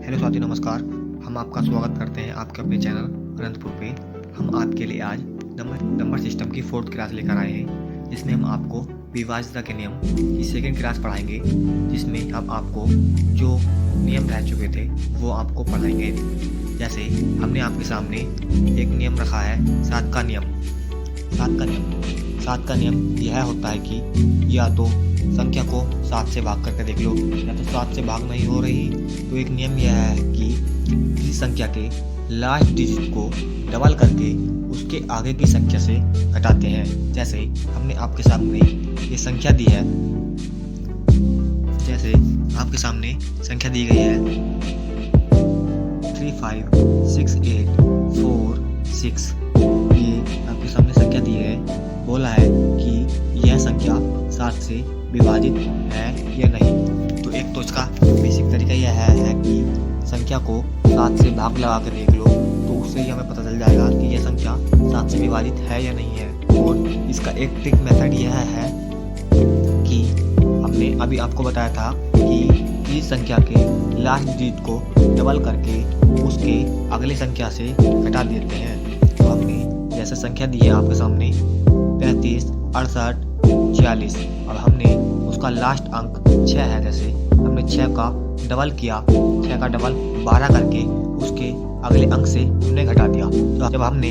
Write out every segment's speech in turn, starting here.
Hello साथियों, नमस्कार। हम आपका स्वागत करते हैं आपके अपने चैनल अनंतपुर पे। हम आपके लिए आज नंबर सिस्टम की 4th क्लास लेकर आए हैं, जिसमें हम आपको विभाज्यता के नियम की 2nd क्लास पढ़ाएंगे, जिसमें हम आपको जो नियम रह चुके थे वो आपको पढ़ाएंगे। जैसे हमने आपके सामने एक नियम रखा है 7 का नियम। 7 का नियम यह होता है कि या तो संख्या को 7 से भाग करके देख लो, या तो 7 से भाग नहीं हो रही तो एक नियम यह है कि किसी संख्या के लास्ट डिजिट को डबल करके उसके आगे की संख्या से घटाते हैं। जैसे हमने आपके सामने ये संख्या दी है, जैसे आपके सामने संख्या दी गई है 356846। ये आपके सामने संख्या दी है। बोला है कि यह संख्या 7 से विभाजित है या नहीं। तो एक तो इसका बेसिक तरीका यह है कि संख्या को 7 से भाग लगा कर देख लो, तो उससे ही हमें पता चल जाएगा कि यह संख्या 7 से विभाजित है या नहीं है। और इसका एक ट्रिक मेथड यह है कि हमने अभी आपको बताया था कि इस संख्या के लास्ट डिजिट को डबल करके उसके अगले संख्या से घटा देते हैं। तो हमने जैसे संख्या दी है आपके सामने 35, 68, 46, और हमने उसका लास्ट अंक 6 है। जैसे हमने 6 का डबल किया, 6 का डबल 12 करके उसके अगले अंक से हमने घटा दिया। तो जब हमने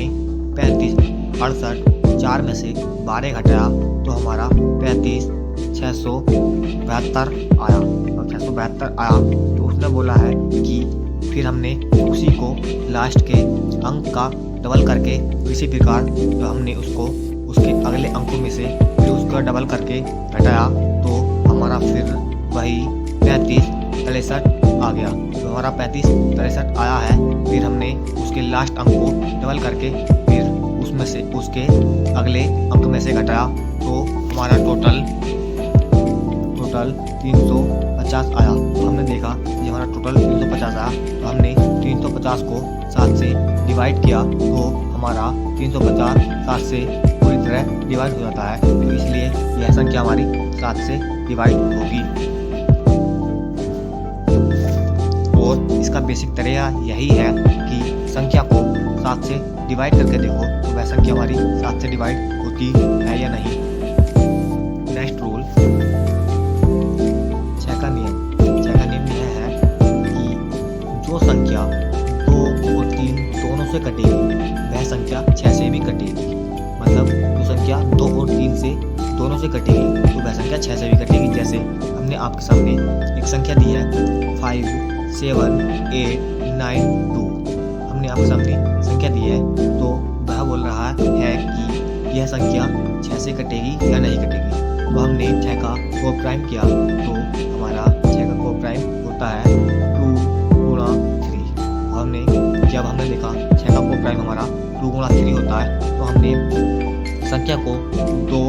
35, 68, 4 में से 12 घटाया तो हमारा 35, 672 आया। और 672 आया तो उसने बोला है कि फिर हमने उसी को लास्ट के अंक का डबल करके इसी प्रकार तो हमने उसको उसके अगले अंकों में से फिर उसका डबल करके घटाया तो हमारा फिर वही 35, 63 आ गया। तो हमारा 35, 63 आया है। फिर हमने उसके लास्ट अंक को डबल करके फिर उसमें से उसके अगले अंक में से घटाया तो हमारा टोटल 350 आया। तो हमने देखा कि हमारा टोटल 350 आया। तो हमने 350 को 7 से डिवाइड किया तो हमारा 350 7 से पूरी तरह डिवाइड हो जाता है। तो इसलिए यह संख्या हमारी 7 से डिवाइड होगी। और इसका बेसिक तरीका यही है कि संख्या को 7 से डिवाइड करके देखो तो वह संख्या हमारी 7 से डिवाइड होती है या नहीं। नेक्स्ट रूल 6 का नियम। 6 का नियम यह है कि जो संख्या 2 और 3 दोनों से कटेगी वह संख्या 6 से भी कटेगी। मतलब जो संख्या 2 और 3 से दोनों से कटेगी तो वह संख्या 6 से भी कटेगी। जैसे हमने आपके सामने एक संख्या दी है 5, 7, 8, 9, 2। हमने आपके सामने संख्या दी है तो वह बोल रहा है कि यह संख्या 6 से कटेगी या नहीं कटेगी। तो हमने 6 का कोप प्राइम किया तो हमारा 6 का कोप प्राइम होता है 2 गुणा 3। जब हमने देखा 6 का कोप प्राइम हमारा 2 गुणा 3 होता है तो हमने संख्या को 2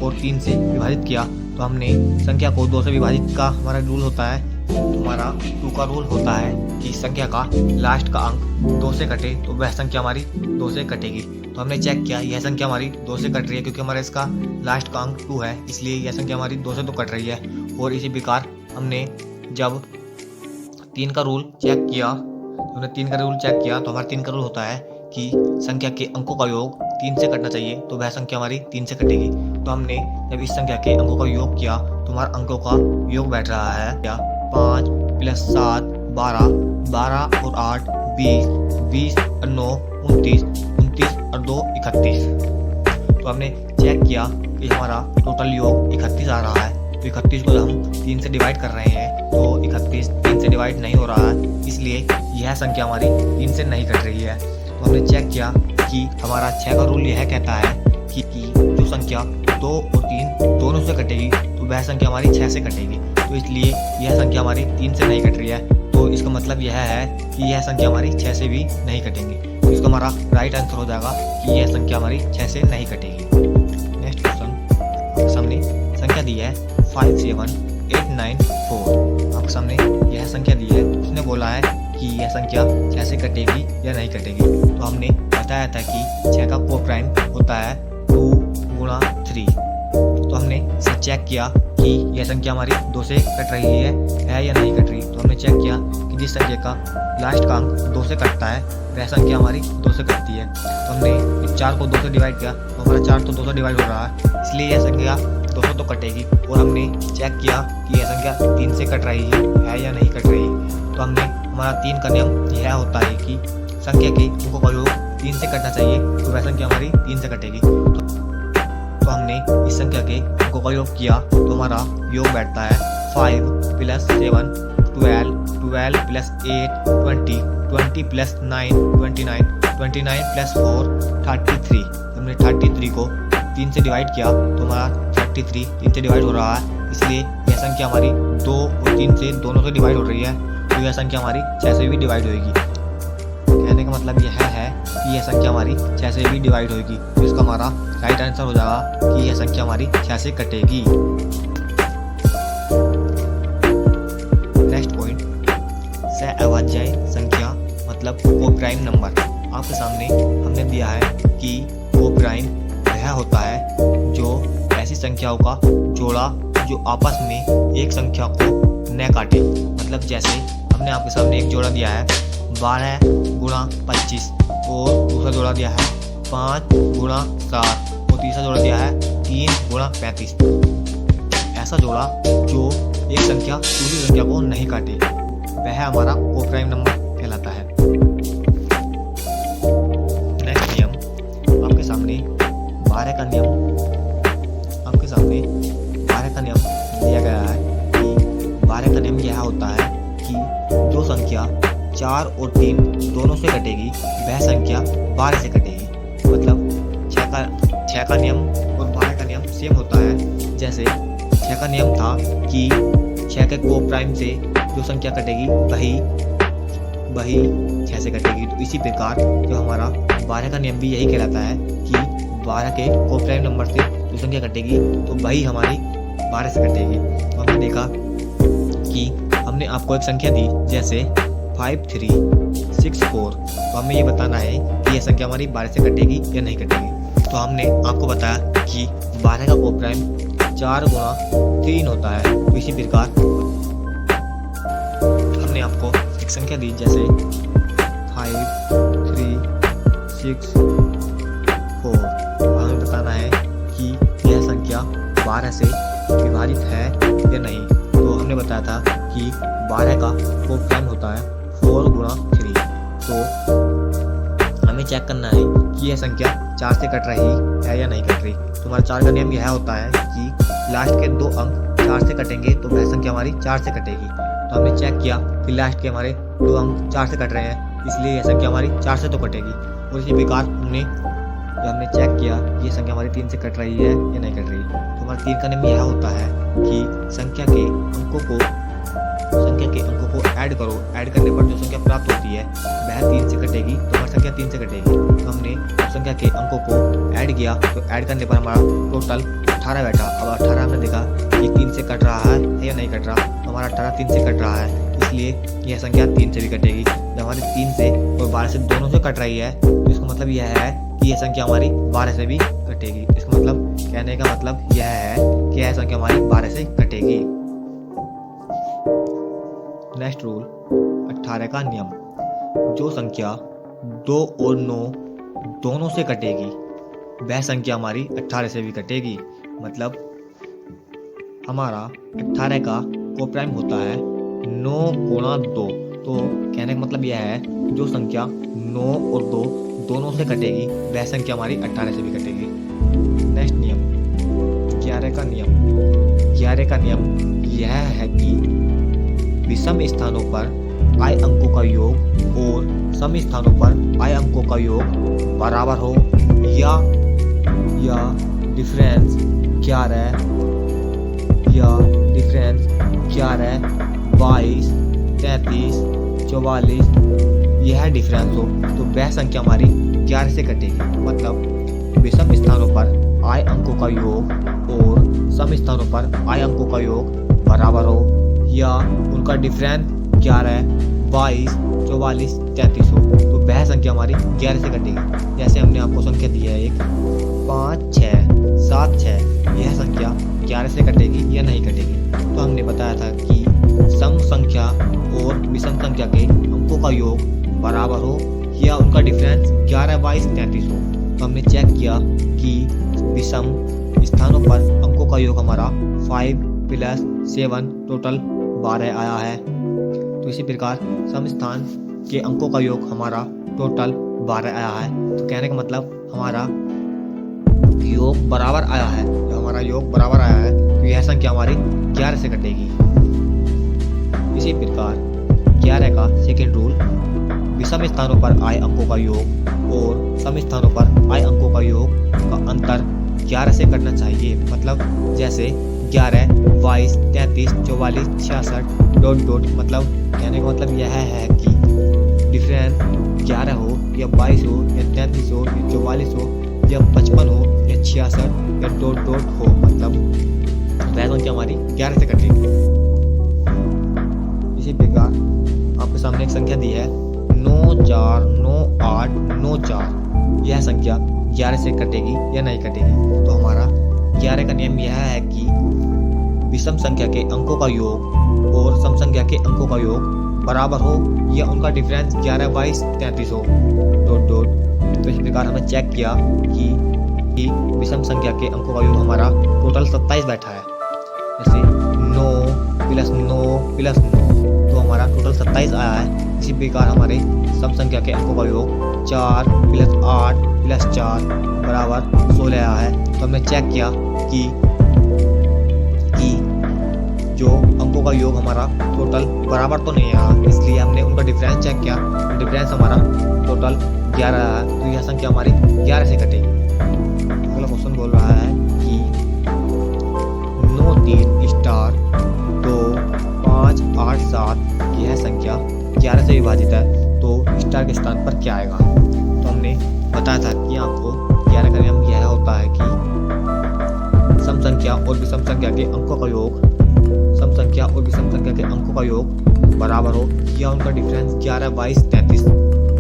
और 3 से विभाजित किया। तो हमने संख्या को 2 से विभाजित का हमारा रूल होता है, हमारा 2 का रूल होता है कि संख्या का लास्ट का अंक 2 से कटे तो वह संख्या हमारी 2 से कटेगी। तो हमने चेक किया यह संख्या हमारी 2 से कट रही है, क्योंकि हमारा इसका लास्ट का अंक 2 है, इसलिए यह संख्या हमारी 2 से तो कट रही है। और इसी प्रकार हमने जब 3 का रूल चेक किया तो हमारा 3 का रूल होता है कि संख्या के अंकों का योग 3 से कटना चाहिए, तो वह संख्या हमारी 3 से कटेगी। तो हमने जब इस संख्या के अंकों का योग किया तो हमारा अंकों का योग बैठ रहा है 5 + 7 12, 12 और 8 20, 20 और 9 29, 29 और 2 31। तो हमने चेक किया कि हमारा टोटल योग 31 आ रहा है। तो 31 को हम 3 से डिवाइड कर रहे हैं तो 31 3 से डिवाइड नहीं हो रहा है, इसलिए यह संख्या हमारी 3 से नहीं कट रही है। तो हमने चेक किया कि हमारा 6 का रूल यह कहता है कि जो संख्या 2 और 3 दोनों से कटेगी तो वह संख्या हमारी 6 से कटेगी। तो इसलिए यह संख्या हमारी 3 से नहीं कट रही है। तो इसका मतलब यह है कि यह संख्या हमारी 6 से भी नहीं कटेंगी। तो इसका हमारा राइट आंसर हो जाएगा कि यह संख्या हमारी 6 से नहीं कटेगी। नेक्स्ट क्वेश्चन, आपके सामने संख्या दी है 5, 7, 8, 9, 4। आपके सामने यह संख्या दी है, उसने बोला है कि यह संख्या 6 से कटेगी या नहीं कटेगी। तो हमने बताया था कि 6 का कोप प्राइम होता है 2 गुणा 3। तो हमने इसे चेक किया कि यह संख्या हमारी 2 से कट रही है या नहीं कट रही। तो हमने चेक किया कि जिस संख्या का लास्ट का अंक 2 से कटता है वह संख्या हमारी 2 से कटती है। तो हमने इस 4 को 2 से डिवाइड किया तो हमारा 4 तो 2 से डिवाइड हो रहा है, इसलिए यह संख्या 200 तो कटेगी। और हमने चेक किया कि यह संख्या 3 से कट रही है या नहीं कट रही। तो हमने हमारा 3 का नियम यह होता है कि संख्या के अंकों का योग 3 से कटना चाहिए, तो वह संख्या हमारी 3 से कटेगी। तो हमने इस संख्या के अंकों का योग किया तो हमारा योग बैठता है 5 + 7 12, 12 + 8 20, 20 + 9 29, 29 + 4 33। हमने 33 को 3 से डिवाइड किया तो हमारा 33 3 से डिवाइड हो रहा है, इसलिए यह संख्या हमारी 2 और 3 से दोनों से डिवाइड हो रही है, तो यह संख्या हमारी 6 से भी डिवाइड होगी। कहने का मतलब यह है कि यह संख्या हमारी 6 से भी डिवाइड होगी, तो इसका हमारा राइट आंसर हो जाएगा कि यह संख्या हमारी 6 से कटेगी। नेक्स्ट पॉइंट, सहअभाज्य संख्या मतलब कोप्राइम नंबर। आपके सामने हमने दिया है कि कोप्राइम वह होता है जो ऐसी संख्याओं का जोड़ा जो आपस में एक संख्या को न काटे। मतलब जैसे हमने आपके सामने एक जोड़ा दिया है 12 × 25 और दूसरा जोड़ा दिया है 5 × 7 और तीसरा जोड़ा दिया है 3 × 35। ऐसा जोड़ा जो एक संख्या दूसरी संख्या को नहीं काटे वह हमारा कोप्राइम नंबर कहलाता है। नेक्स्ट नियम, आपके सामने 12 का नियम दिया गया है कि 12 का नियम यह होता है कि जो संख्या 4 और 3 दोनों से कटेगी वह संख्या 12 से कटेगी। मतलब 6 का नियम और 12 का नियम सेम होता है। जैसे 6 का नियम था कि 6 के कोप्राइम से जो संख्या कटेगी वही 6 से कटेगी, तो इसी प्रकार जो हमारा 12 का नियम भी यही कहलाता है कि 12 के कोप्राइम नंबर से जो संख्या कटेगी तो वही हमारी 12 से कटेगी। तो हमने देखा कि हमने आपको एक संख्या दी जैसे 5364, तो हमें ये बताना है कि यह संख्या हमारी 12 से कटेगी या नहीं कटेगी। तो हमने आपको बताया कि 12 का कोप्राइम 4 × 3 होता है, तो इसी प्रकार हमने आपको एक संख्या दी जैसे 5364, तो हमें बताना है कि यह संख्या 12 से विभाजित है या नहीं। तो हमने बताया था कि 12 का कोप्राइम होता है 4 × 3, तो हमें चेक करना है कि यह संख्या 4 से कट रही है या नहीं कट रही। तो हमारा 4 का नियम यह होता है कि लास्ट के 2 अंक 4 से कटेंगे तो वह संख्या हमारी 4 से कटेगी। तो हमने चेक किया कि लास्ट के हमारे 2 अंक 4 से कट रहे हैं, इसलिए यह संख्या हमारी 4 से तो कटेगी। और इसी प्रकार हमने चेक किया ये संख्या हमारी 3 से कट रही है या नहीं कट रही। तो हमारा 3 का नियम यह होता है कि संख्या के अंकों को ऐड करो, ऐड करने पर जो संख्या प्राप्त होती है वह 3 से कटेगी, तो हमारी संख्या 3 से कटेगी। तो हमने संख्या के अंकों को ऐड किया तो ऐड करने पर हमारा टोटल 18 बैठा। अब 18 हमने देखा कि 3 से कट रहा है या नहीं कट रहा, तो हमारा 18 3 से कट रहा है, इसलिए यह संख्या 3 से भी कटेगी। जब हमारी 3 से और 12 से दोनों से कट रही है तो इसका मतलब यह है कि यह संख्या हमारी 12 से भी कटेगी। इसका मतलब कहने का मतलब यह है कि यह संख्या हमारी 12 से कटेगी। नेक्स्ट रूल, 18 का नियम, जो संख्या 2 और 9 दोनों से कटेगी वह संख्या हमारी 18 से भी कटेगी। मतलब हमारा 18 का कोप्राइम होता है 9 × 2, तो कहने का मतलब यह है जो संख्या 9 और 2 दोनों से कटेगी वह संख्या हमारी 18 से भी कटेगी। नेक्स्ट नियम, 11 का नियम। 11 का नियम यह है कि विषम स्थानों पर i अंकों का योग और सम स्थानों पर i अंकों का योग बराबर हो या डिफरेंस 11 22 33 44 यह डिफरेंस हो तो वह संख्या हमारी 11 से कटेगी। मतलब विषम स्थानों पर i अंकों का योग और सम स्थानों पर i अंकों का योग बराबर हो या उनका डिफरेंस 11 22 44 33 हो तो वह संख्या हमारी 11 से कटेगी। जैसे हमने आपको संख्या दी है एक 5 6 7 6, यह संख्या 11 से कटेगी या नहीं कटेगी। तो हमने बताया था कि सम संख्या और विषम संख्या के का योग बराबर हो या उनका डिफरेंस 11, 22, 33 हो। तो हमने चेक किया कि विषम स्थानों पर अंकों का योग हमारा 5 + 7 टोटल 12 आया है। तो इसी प्रकार सम स्थान के अंकों का योग हमारा टोटल 12 आया है। तो कहने का मतलब हमारा योग बराबर आया है। जो हमारा योग बराबर आया है तो यह संख्या हमारी 11 से कटेगी। इसी प्रकार 11 का सेकेंड रूल, विषम स्थानों पर आए अंकों का योग और सम स्थानों पर आए अंकों का योग का अंतर 11 से कटना चाहिए। मतलब जैसे 11, 22, 33, 44, 66 डॉट डॉट। मतलब कहने का मतलब यह है कि डिफरेंस 11 हो या 22 हो या 33 हो या 44 हो या 55 हो या 66 या डॉट डॉट हो। मतलब वह संख्या हमारी 11 से कटेगी। इसी प्रकार आपके सामने एक संख्या दी है 9, 4, 9, 8, 9, 4। यह संख्या 11 से कटेगी या नहीं कटेगी। तो हमारा 11 का नियम यह है कि विषम संख्या के अंकों का योग और सम संख्या के अंकों का योग बराबर हो या उनका डिफरेंस 11, 22, 33 हो डॉट डॉट। तो इस प्रकार हमने चेक किया कि विषम संख्या के अंकों का योग हमारा टोटल 27 बैठा है। जैसे 9 + 9 + 9 तो हमारा टोटल 27 आया है। इसी प्रकार हमारे सम संख्या के अंकों का योग 4 + 8 + 4 बराबर 16 आया है। तो हमने चेक किया कि जो अंकों का योग हमारा टोटल बराबर तो नहीं आया, इसलिए हमने उनका डिफरेंस चेक किया। डिफरेंस हमारा टोटल 11 आया है। तो यह संख्या हमारी 11 से कटेगी। अगला क्वेश्चन बोल रहा है कि 9, 3 स्टार 2, 5, 8, 7 यह संख्या 11 से विभाजित है। तो स्टार के स्थान पर क्या आएगा? तो हमने बताया था कि आपको 11 का नियम यह होता है कि सम संख्या और विषम संख्या के अंकों का योग का योग बराबर हो या उनका डिफरेंस 11, 22, 33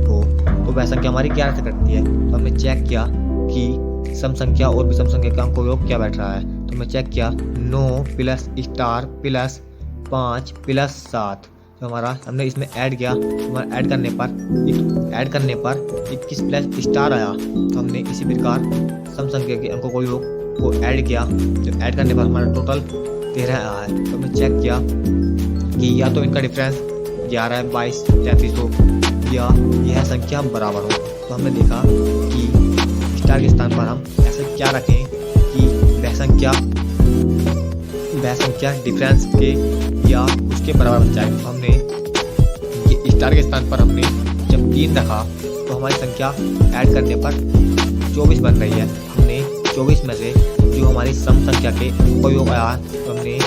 हो। तो वह संख्या हमारी 11 से कटती है। तो हमने चेक किया कि सम संख्या और विषम संख्या के अंकों का योग क्या बैठ रहा है। तो हमने चेक किया 9 + स्टार + 5 + 7। तो हमारा हमने इसमें ऐड किया। हमारा ऐड करने पर 21 + स्टार आया। तो हमने इसी प्रकार सम संख्या के अंकों को योग को ऐड किया। तो ऐड करने पर हमारा टोटल 13 आया है। तो हमने चेक किया कि या तो इनका डिफरेंस 11, 22, 33 हो या यह संख्या बराबर हो। तो हमने देखा कि स्टार के स्थान पर हम ऐसे क्या रखें कि वह संख्या डिफरेंस के या उसके बराबर बन जाए। तो हमने स्टार के स्थान पर हमने जब 3 रखा तो हमारी संख्या ऐड करने पर 24 बन रही है। हमने 24 में से जो हमारी सम संख्या के उपयोग आया तो हमने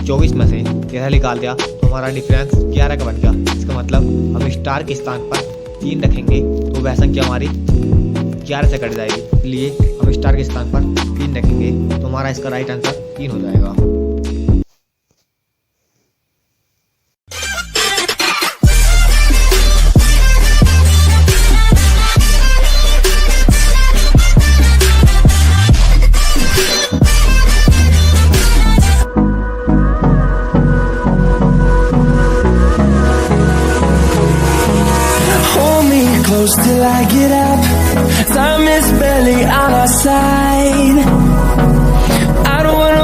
24 में से 13 निकाल दिया। तो हमारा डिफरेंस 11 का बन गया। इसका मतलब हम स्टार के स्थान पर 3 रखेंगे तो वह संख्या हमारी 11 से कट जाएगी। इसलिए हम स्टार के स्थान पर 3 रखेंगे तो हमारा इसका राइट आंसर 3 हो जाएगा। Till I get up, time is barely on our side.